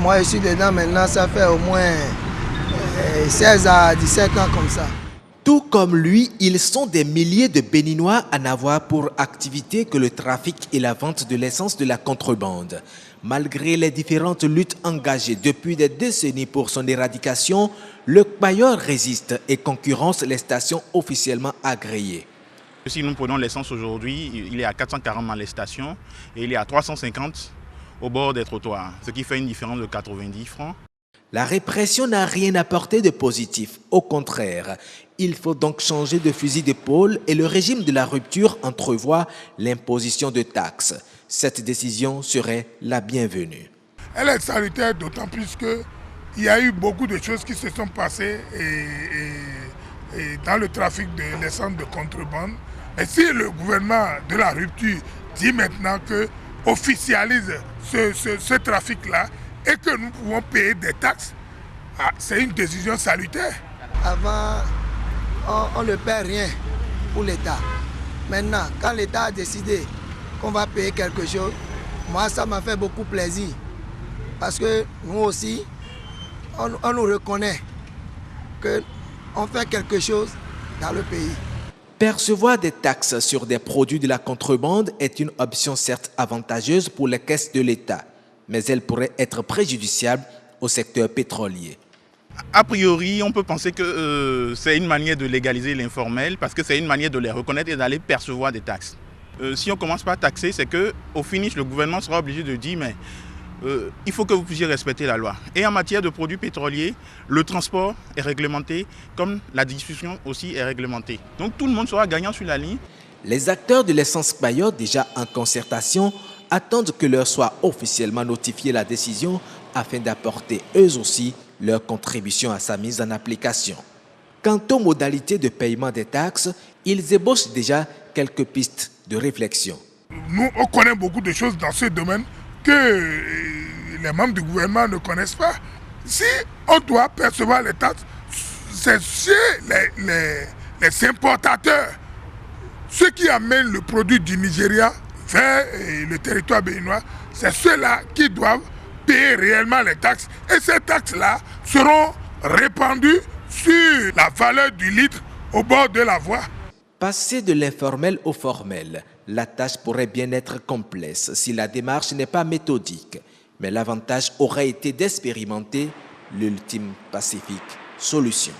Moi, je suis dedans maintenant, ça fait au moins 16 à 17 ans comme ça. Tout comme lui, ils sont des milliers de Béninois à n'avoir pour activité que le trafic et la vente de l'essence de la contrebande. Malgré les différentes luttes engagées depuis des décennies pour son éradication, le Kpayor résiste et concurrence les stations officiellement agréées. Si nous prenons l'essence aujourd'hui, il est à 440 dans les stations et il est à 350 au bord des trottoirs, ce qui fait une différence de 90 francs. La répression n'a rien apporté de positif, au contraire. Il faut donc changer de fusil d'épaule et le régime de la rupture entrevoit l'imposition de taxes. Cette décision serait la bienvenue. Elle est salutaire d'autant plus qu'il y a eu beaucoup de choses qui se sont passées et dans le trafic de l'essence de contrebande. Et si le gouvernement de la rupture dit maintenant que officialise ce trafic-là et que nous pouvons payer des taxes, c'est une décision salutaire. Avant, on ne paie rien pour l'État. Maintenant, quand l'État a décidé qu'on va payer quelque chose, moi, ça m'a fait beaucoup plaisir. Parce que nous aussi, on nous reconnaît qu'on fait quelque chose dans le pays. Percevoir des taxes sur des produits de la contrebande est une option certes avantageuse pour les caisses de l'État, mais elle pourrait être préjudiciable au secteur pétrolier. A priori, on peut penser que c'est une manière de légaliser l'informel parce que c'est une manière de les reconnaître et d'aller percevoir des taxes. Si on commence par taxer, c'est qu'au finish, le gouvernement sera obligé de dire mais il faut que vous puissiez respecter la loi. Et en matière de produits pétroliers, le transport est réglementé, comme la distribution aussi est réglementée. Donc tout le monde sera gagnant sur la ligne. Les acteurs de l'essence Kpayor, déjà en concertation, attendent que leur soit officiellement notifiée la décision afin d'apporter eux aussi leur contribution à sa mise en application. Quant aux modalités de paiement des taxes, ils ébauchent déjà quelques pistes de réflexion. Nous, on connaît beaucoup de choses dans ce domaine que les membres du gouvernement ne connaissent pas. Si on doit percevoir les taxes, c'est chez les importateurs, ceux qui amènent le produit du Nigeria vers le territoire béninois, c'est ceux-là qui doivent payer réellement les taxes. Et ces taxes-là seront répandues sur la valeur du litre au bord de la voie. Passer de l'informel au formel, la tâche pourrait bien être complexe si la démarche n'est pas méthodique. Mais l'avantage aurait été d'expérimenter l'ultime pacifique solution.